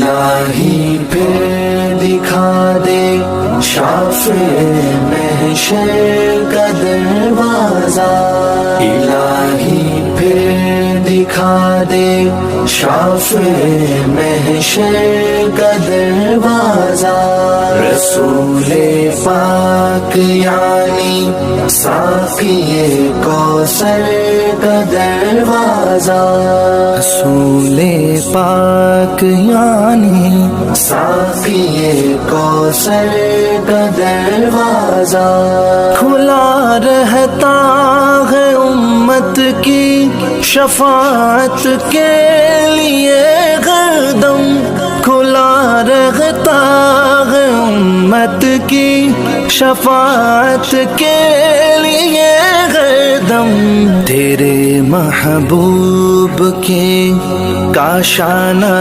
الہی پھر دکھا دے شافع محشر کا دروازہ، الہی پھر دکھا دے شافع محشر کا دروازہ، رسول پاک یعنی ساقی کوثر کا دروازہ، رسول پاک یعنی ساقی کوثر کا دروازہ، کھلا رہتا ہے امت کی شفاعت کے لیے ہر دم، کھلا رہتا ہے امت کی شفاعت کے لیے ہر دم، تیرے محبوب کے کاشانہ